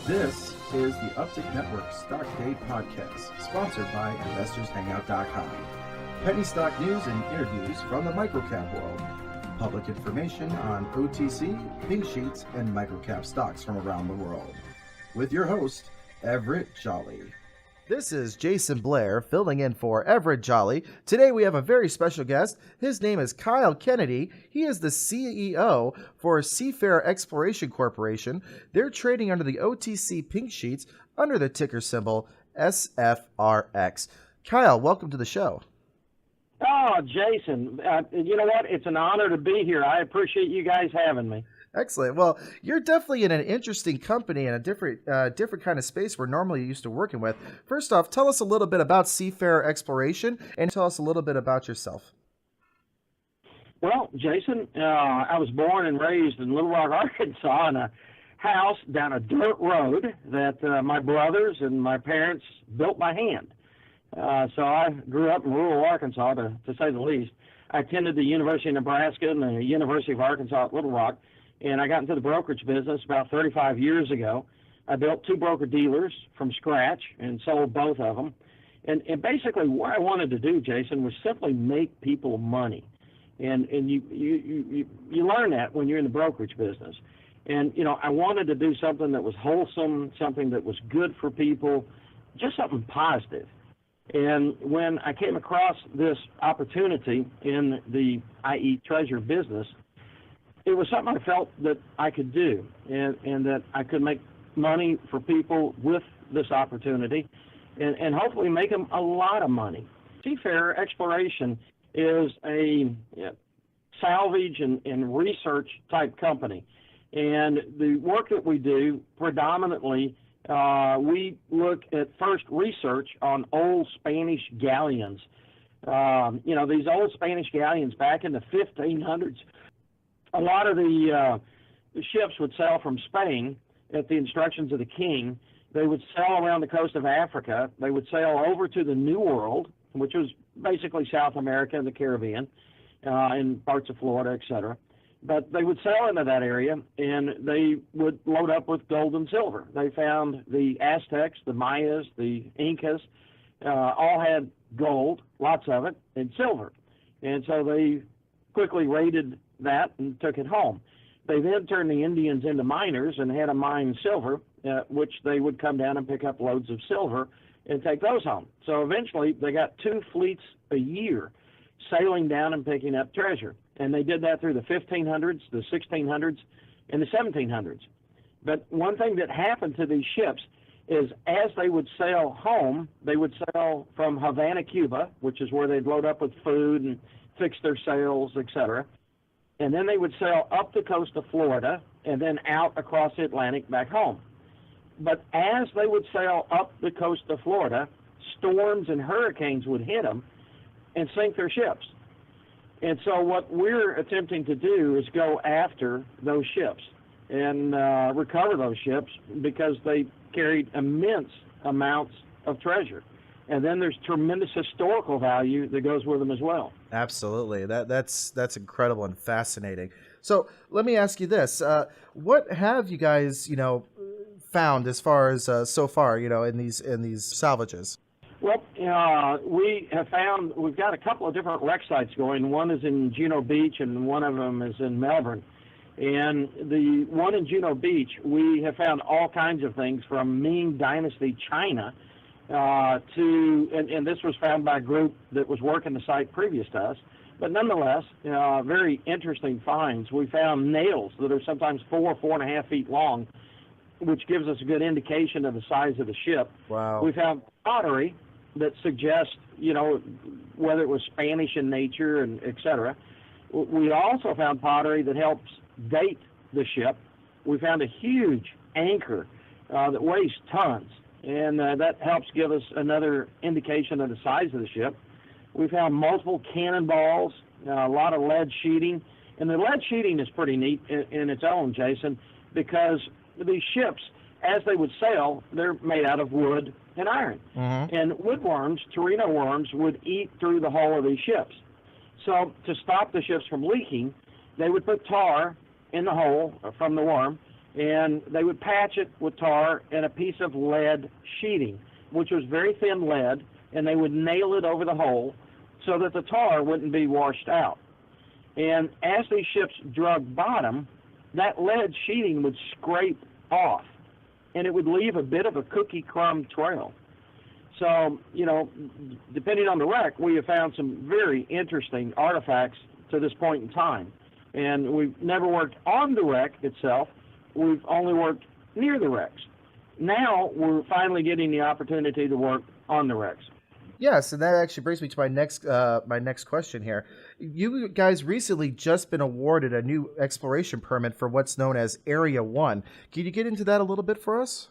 This is the Uptick Network Stock Day Podcast, sponsored by InvestorsHangout.com. Penny stock news and interviews from the microcap world. Public information on OTC, pink sheets, and microcap stocks from around the world. With your host, Everett Jolly. This is Jasyn Blair filling in for Everett Jolly. Today we have a very special guest. His name is Kyle Kennedy. He is the CEO for Seafarer Exploration Corporation. They're trading under the OTC pink sheets under the ticker symbol SFRX. Kyle, welcome to the show. Oh, Jasyn, you know what? It's an honor to be here. I appreciate you guys having me. Excellent. Well, you're definitely in an interesting company and a different kind of space we're normally used to working with. First off, tell us a little bit about Seafarer Exploration and tell us a little bit about yourself. Well, Jasyn, I was born and raised in Little Rock, Arkansas, in a house down a dirt road that my brothers and my parents built by hand. So I grew up in rural Arkansas, to say the least. I attended the University of Nebraska and the University of Arkansas at Little Rock. And I got into the brokerage business about 35 years ago. I built 2 broker-dealers from scratch and sold both of them. And basically what I wanted to do, Jasyn, was simply make people money. And you learn that when you're in the brokerage business. And, you know, I wanted to do something that was wholesome, something that was good for people, just something positive. And when I came across this opportunity in the i.e. treasure business, it was something I felt that I could do and that I could make money for people with this opportunity and hopefully make them a lot of money. Seafarer Exploration is a salvage and research type company. And the work that we do predominantly, we look at first research on old Spanish galleons. These old Spanish galleons back in the 1500s, a lot of the ships would sail from Spain at the instructions of the king. They would sail around the coast of Africa. They would sail over to the New World, which was basically South America and the Caribbean, and parts of Florida, etc. But they would sail into that area, and they would load up with gold and silver. They found the Aztecs, the Mayas, the Incas, all had gold, lots of it, and silver. And so they quickly raided that and took it home. They then turned the Indians into miners and had them mine silver, which they would come down and pick up loads of silver and take those home. So eventually they got 2 fleets a year sailing down and picking up treasure. And they did that through the 1500s, the 1600s, and the 1700s. But one thing that happened to these ships is as they would sail home, they would sail from Havana, Cuba, which is where they'd load up with food and fix their sails, etc. And then they would sail up the coast of Florida and then out across the Atlantic back home. But as they would sail up the coast of Florida, storms and hurricanes would hit them and sink their ships. And so what we're attempting to do is go after those ships and recover those ships because they carried immense amounts of treasure. And then there's tremendous historical value that goes with them as well. Absolutely. That's incredible and fascinating. So let me ask you this. What have you guys, found as far as so far, in these salvages? Well, we have found we've got a couple of different wreck sites going. One is in Juno Beach and one of them is in Melbourne. And the one in Juno Beach, we have found all kinds of things from Ming Dynasty China and this was found by a group that was working the site previous to us. But nonetheless, very interesting finds. We found nails that are sometimes 4.5 feet long, which gives us a good indication of the size of the ship. Wow. We found pottery that suggests, whether it was Spanish in nature and et cetera. We also found pottery that helps date the ship. We found a huge anchor that weighs tons. And that helps give us another indication of the size of the ship. We found multiple cannonballs, a lot of lead sheeting. And the lead sheeting is pretty neat in its own, Jasyn, because these ships, as they would sail, they're made out of wood and iron. Mm-hmm. And woodworms, Torino worms, would eat through the hull of these ships. So to stop the ships from leaking, they would put tar in the hole from the worm, and they would patch it with tar and a piece of lead sheeting, which was very thin lead, and they would nail it over the hole so that the tar wouldn't be washed out. And as these ships drug bottom, that lead sheeting would scrape off, and it would leave a bit of a cookie crumb trail. So, depending on the wreck, we have found some very interesting artifacts to this point in time. And we've never worked on the wreck itself. We've only worked near the wrecks. Now we're finally getting the opportunity to work on the wrecks. Yes, and that actually brings me to my next question here. You guys recently just been awarded a new exploration permit for what's known as Area 1. Can you get into that a little bit for us?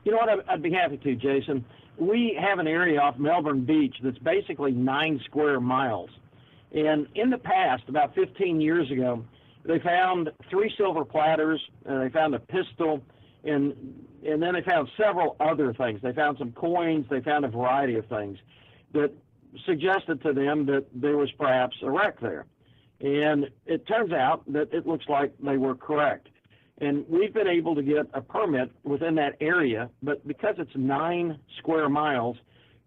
You know what? I'd be happy to, Jason. We have an area off Melbourne Beach that's basically 9 square miles. And in the past, about 15 years ago, they found 3 silver platters, and they found a pistol, and then they found several other things. They found some coins. They found a variety of things that suggested to them that there was perhaps a wreck there. And it turns out that it looks like they were correct. And we've been able to get a permit within that area, but because it's 9 square miles,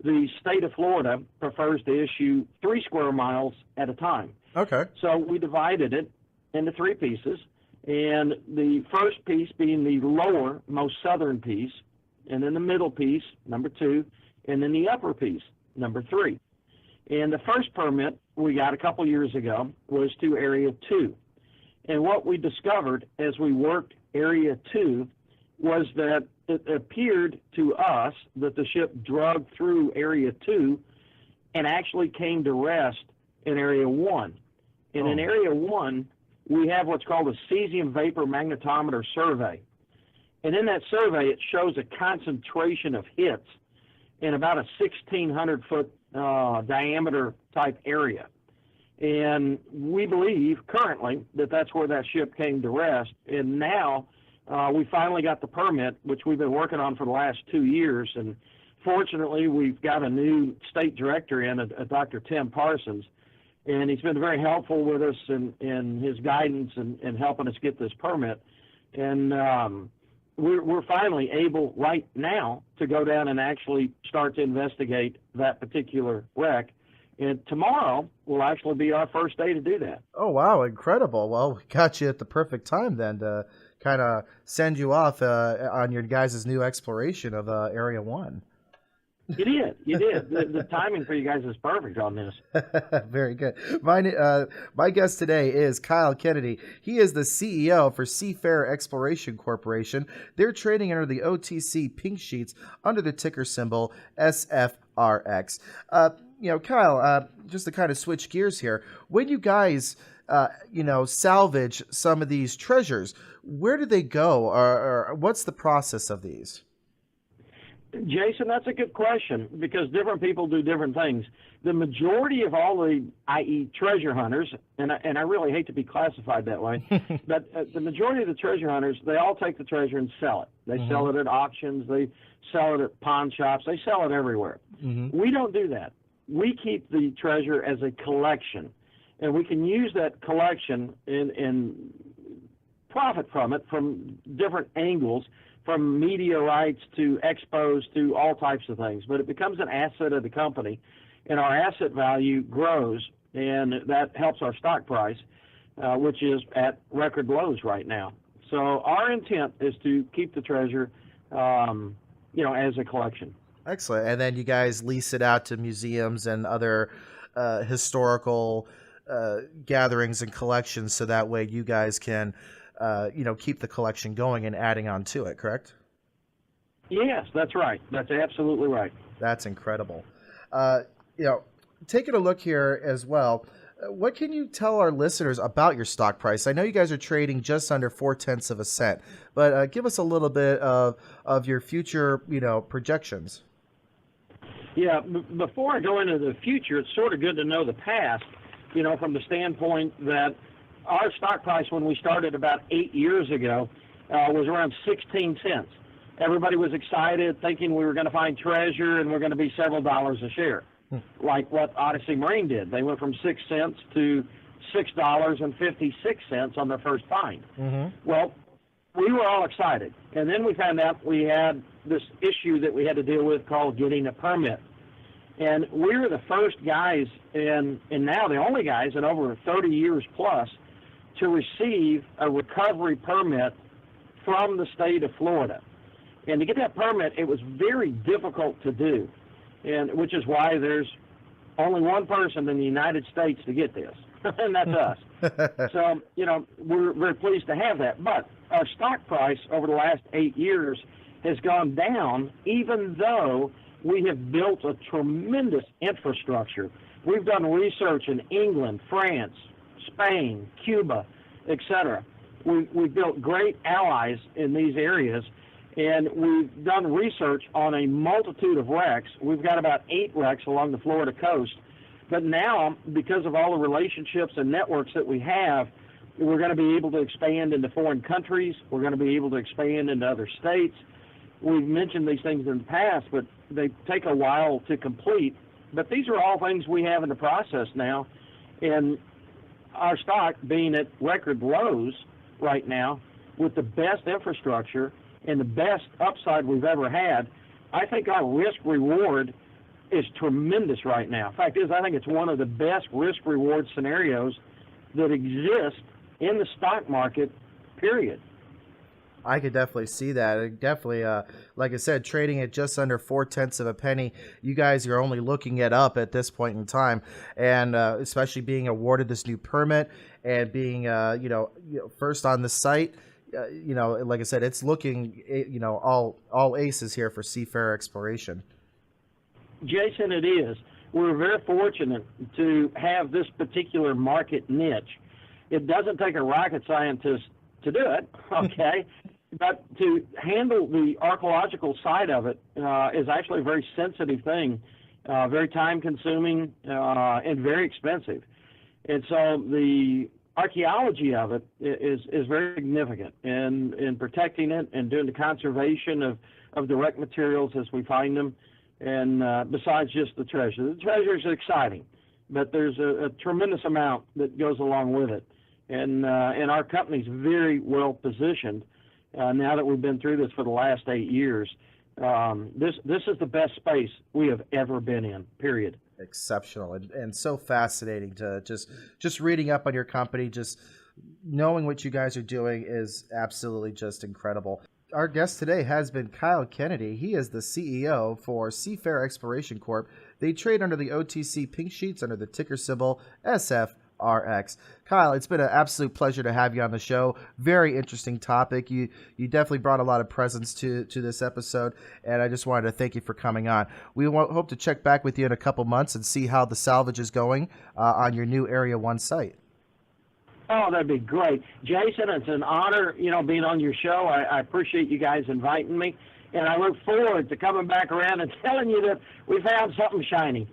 the state of Florida prefers to issue 3 square miles at a time. Okay. So we divided it into 3 pieces, and the first piece being the lower, most southern piece, and then the middle piece, number 2, and then the upper piece, number 3. And the first permit we got a couple years ago was to Area 2. And what we discovered as we worked Area 2 was that it appeared to us that the ship drug through Area 2 and actually came to rest in Area 1. And in Area 1, we have what's called a cesium vapor magnetometer survey. And in that survey, it shows a concentration of hits in about a 1,600-foot diameter type area. And we believe currently that that's where that ship came to rest. And now we finally got the permit, which we've been working on for the last 2 years. And fortunately, we've got a new state director in, a Dr. Tim Parsons. And he's been very helpful with us in his guidance and helping us get this permit. And we're finally able right now to go down and actually start to investigate that particular wreck. And tomorrow will actually be our first day to do that. Oh, wow. Incredible. Well, we got you at the perfect time then to kind of send you off on your guys' new exploration of Area 1. You did. The timing for you guys is perfect on this. Very good. My guest today is Kyle Kennedy. He is the CEO for Seafarer Exploration Corporation. They're trading under the OTC pink sheets under the ticker symbol SFRX. Kyle, just to kind of switch gears here, when you guys, salvage some of these treasures, where do they go, or what's the process of these? Jason, that's a good question because different people do different things. The majority of all the, i.e. treasure hunters, and I really hate to be classified that way, but the majority of the treasure hunters, they all take the treasure and sell it. They sell it at auctions. They sell it at pawn shops. They sell it everywhere. We don't do that. We keep the treasure as a collection, and we can use that collection and profit from it from different angles, from media rights to expos to all types of things. But it becomes an asset of the company, and our asset value grows, and that helps our stock price, which is at record lows right now. So our intent is to keep the treasure, as a collection. Excellent. And then you guys lease it out to museums and other historical gatherings and collections, so that way you guys can keep the collection going and adding on to it, correct? Yes, that's right. That's absolutely right. That's incredible. Taking a look here as well, what can you tell our listeners about your stock price? I know you guys are trading just under 0.4 of a cent, but give us a little bit of your future, projections. Yeah, before I go into the future, it's sort of good to know the past, from the standpoint that our stock price when we started about 8 years ago was around 16 cents. Everybody was excited, thinking we were going to find treasure and we're going to be several dollars a share, like what Odyssey Marine did. They went from 6 cents to $6.56 on their first find. Well, we were all excited. And then we found out we had this issue that we had to deal with called getting a permit. And we were the first guys, and now the only guys in over 30 years plus, to receive a recovery permit from the state of Florida. And to get that permit, it was very difficult to do, and which is why there's only one person in the United States to get this, and that's us. So, we're very pleased to have that. But our stock price over the last 8 years has gone down, even though we have built a tremendous infrastructure. We've done research in England, France, Spain, Cuba, etc. We've built great allies in these areas, and we've done research on a multitude of wrecks. We've got about 8 wrecks along the Florida coast. But now, because of all the relationships and networks that we have, we're going to be able to expand into foreign countries. We're going to be able to expand into other states. We've mentioned these things in the past, but they take a while to complete. But these are all things we have in the process now. And our stock being at record lows right now with the best infrastructure and the best upside we've ever had, I think our risk-reward is tremendous right now. Fact is, I think it's one of the best risk-reward scenarios that exist in the stock market, period. I could definitely see that. Definitely, like I said, trading at just under 0.4 of a penny. You guys are only looking at up at this point in time, and especially being awarded this new permit and being, first on the site. Like I said, it's looking, all aces here for Seafarer Exploration. Jason, it is. We're very fortunate to have this particular market niche. It doesn't take a rocket scientist to do it, okay? But to handle the archaeological side of it is actually a very sensitive thing, very time-consuming, and very expensive. And so the archaeology of it is very significant in protecting it and doing the conservation of the wreck materials as we find them, and besides just the treasure. The treasure is exciting, but there's a tremendous amount that goes along with it. And our company's very well positioned now that we've been through this for the last 8 years. This is the best space we have ever been in, period. Exceptional and so fascinating to just reading up on your company, just knowing what you guys are doing is absolutely just incredible. Our guest today has been Kyle Kennedy. He is the CEO for Seafarer Exploration Corp. They trade under the OTC pink sheets under the ticker symbol SFRX. Kyle, it's been an absolute pleasure to have you on the show. Very interesting topic. You definitely brought a lot of presence to this episode, and I just wanted to thank you for coming on. We hope to check back with you in a couple months and see how the salvage is going on your new Area 1 site. Oh, that'd be great. Jason, it's an honor, being on your show. I appreciate you guys inviting me, and I look forward to coming back around and telling you that we found something shiny.